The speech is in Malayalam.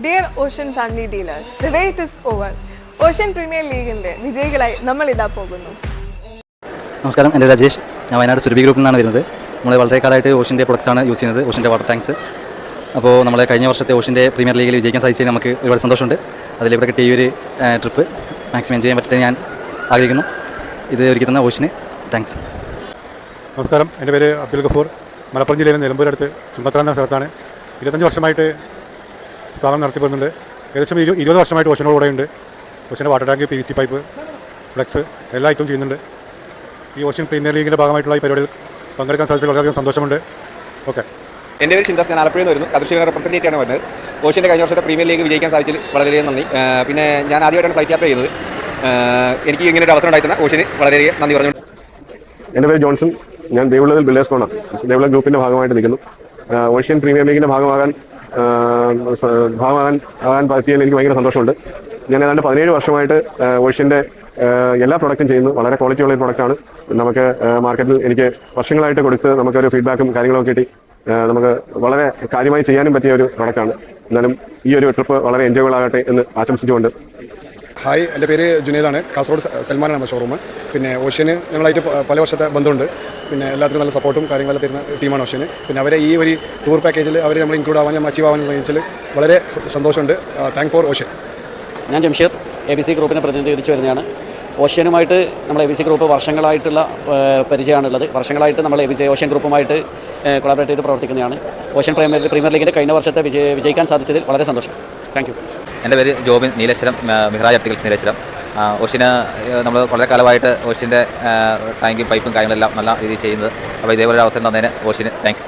Dear Ocean family dealers, the wait is over. Ocean Premier League-ന്റെ വിജയികളായി നമ്മൾ ഇതാ പോകുന്നു. നമസ്കാരം, എൻ്റെ രാജേഷ്. ഞാൻ വയനാട് സുരഭി ഗ്രൂപ്പിൽ നിന്നാണ് വരുന്നത്. നമ്മൾ വളരെ കാലമായിട്ട് ഓഷ്യൻ്റെ പ്രൊഡക്ട്സാണ് യൂസ് ചെയ്യുന്നത്, ഓഷ്യൻ്റെ വാട്ടർ ടാങ്ക്സ്. അപ്പോൾ നമ്മൾ കഴിഞ്ഞ വർഷത്തെ ഓഷ്യൻ്റെ പ്രീമിയർ ലീഗിൽ വിജയിക്കാൻ സാധിച്ചതിൽ നമുക്ക് ഒരുപാട് സന്തോഷമുണ്ട്. അതിലിവിടെ കിട്ടിയ ഈ ഒരു ട്രിപ്പ് മാക്സിമം എൻജോയ് ചെയ്യാൻ പറ്റുന്നത് ഞാൻ ആഗ്രഹിക്കുന്നു. ഇത് ഒരുക്കി തന്ന ഓഷ്യന് താങ്ക്സ്. നമസ്കാരം, എൻ്റെ പേര് അബ്ദുൽ ഗഫൂർ. മലപ്പുറം ജില്ലയിലെ നിലമ്പൂരടുത്ത് ചുങ്കത്തറ എന്ന സ്ഥലത്താണ്. 25 വർഷമായിട്ട് സ്ഥാപനം നടത്തി പോകുന്നുണ്ട്. ഏകദേശം 20 വർഷമായിട്ട് ഓഷ്യനോട് കൂടെയുണ്ട്. ഓഷ്യൻ്റെ water tank, PVC pipe, flex എല്ലാ ഐറ്റവും ചെയ്യുന്നുണ്ട്. ഈ ഓഷ്യൻ പ്രീമിയർ ലീഗിൻ്റെ ഭാഗമായിട്ടുള്ള ഈ പരിപാടിയിൽ പങ്കെടുക്കാൻ സാധിച്ചതിൽ വളരെയധികം സന്തോഷമുണ്ട്. ഓക്കെ. എൻ്റെ പേര് ഷിൻദാസ്. ഞാൻ ആലപ്പുഴയിൽ നിന്ന് വരുന്നു. കൃഷിയെ റെപ്രസെൻറ്റേറ്റീവാണ് വരുന്നത്. ഓഷ്യൻ്റെ കഴിഞ്ഞ വർഷത്തെ പ്രീമിയർ ലീഗ് വിജയിക്കാൻ സാധിച്ചതിൽ വളരെയധികം നന്ദി. പിന്നെ ഞാൻ ആദ്യമായിട്ടാണ് ഫ്ലൈറ്റ് യാത്ര ചെയ്യുന്നത്. എനിക്ക് ഇങ്ങനെ ഒരു അവസരം ഉണ്ടായിരുന്ന ഓഷ്യന് വളരെയധികം നന്ദി പറഞ്ഞു. എൻ്റെ പേര് ജോൺസൺ. ഞാൻ ദേവുള്ളതിൽ ബിൽഡേഴ്സ് കോണാണ്. ദേവുള്ള ഗ്രൂപ്പിൻ്റെ ഭാഗമായിട്ട് നിൽക്കുന്നു. ഓഷ്യൻ പ്രീമിയർ ലീഗിൻ്റെ ഭാഗമാകാൻ പറ്റിയതിൽ എനിക്ക് ഭയങ്കര സന്തോഷമുണ്ട്. ഞാൻ ഏതാണ്ട് 17 വർഷമായിട്ട് ഓഷ്യൻ്റെ എല്ലാ പ്രൊഡക്റ്റും ചെയ്യുന്നു. വളരെ ക്വാളിറ്റിയുള്ള ഒരു പ്രൊഡക്റ്റാണ്. നമുക്ക് മാർക്കറ്റിൽ എനിക്ക് വർഷങ്ങളായിട്ട് കൊടുത്ത് നമുക്കൊരു ഫീഡ്ബാക്കും കാര്യങ്ങളൊക്കെ കിട്ടി നമുക്ക് വളരെ കാര്യമായി ചെയ്യാനും പറ്റിയ ഒരു പ്രൊഡക്റ്റാണ്. എന്നാലും ഈ ഒരു ട്രിപ്പ് വളരെ എൻജോയബിൾ ആകട്ടെ എന്ന് ആശംസിച്ചുകൊണ്ട്. ഹായ്, എൻ്റെ പേര് ജുനൈദാണ്. കാസർഗോഡ് സൽമാനാണ് നമ്മുടെ ഷോറൂം. പിന്നെ ഓഷ്യന് ഞങ്ങളായിട്ട് പല വർഷത്തെ ബന്ധമുണ്ട്. പിന്നെ എല്ലാത്തിനും നല്ല സപ്പോർട്ടും കാര്യങ്ങളെല്ലാം തരുന്ന ടീമാണ് ഓഷ്യന്. പിന്നെ അവരെ ഈ ഒരു ടൂർ പാക്കേജിൽ അവർ നമ്മൾ ഇൻക്ലൂഡ് ആവാൻ, നമ്മൾ അച്ചീവ് ആവാൻ ശ്രമിച്ചതിൽ വളരെ സന്തോഷമുണ്ട്. Thank for ocean. ഞാൻ ജംഷീർ, ABC ഗ്രൂപ്പിനെ പ്രതിനിധീകരിച്ച് വരുന്നതാണ്. ഓഷ്യനുമായിട്ട് നമ്മൾ ABC ഗ്രൂപ്പ് വർഷങ്ങളായിട്ടുള്ള പരിചയമാണുള്ളത്. വർഷങ്ങളായിട്ട് നമ്മൾ ഓഷ്യൻ ഗ്രൂപ്പുമായിട്ട് കൊളാബറേറ്റ് ചെയ്ത് പ്രവർത്തിക്കുന്നതാണ്. ഓഷ്യൻ പ്രീമിയർ ലീഗിൻ്റെ കഴിഞ്ഞ വർഷത്തെ വിജയിക്കാൻ സാധിച്ചതിൽ വളരെ സന്തോഷം. Thank you. എൻ്റെ പേര് ജോബിൻ നീലേശ്വരം, മിഹ്റാജ് ഒപ്റ്റിക്കൽസ് നീലേശ്വരം. ഓഷ്യന് നമ്മൾ വളരെ കാലമായിട്ട് ഓഷ്യൻ്റെ ടാങ്കും പൈപ്പും കാര്യങ്ങളെല്ലാം നല്ല രീതിയിൽ ചെയ്യുന്നത്. അപ്പോൾ ഇതേപോലെ അവസരം തന്നതിന് ഓഷ്യന് താങ്ക്സ്.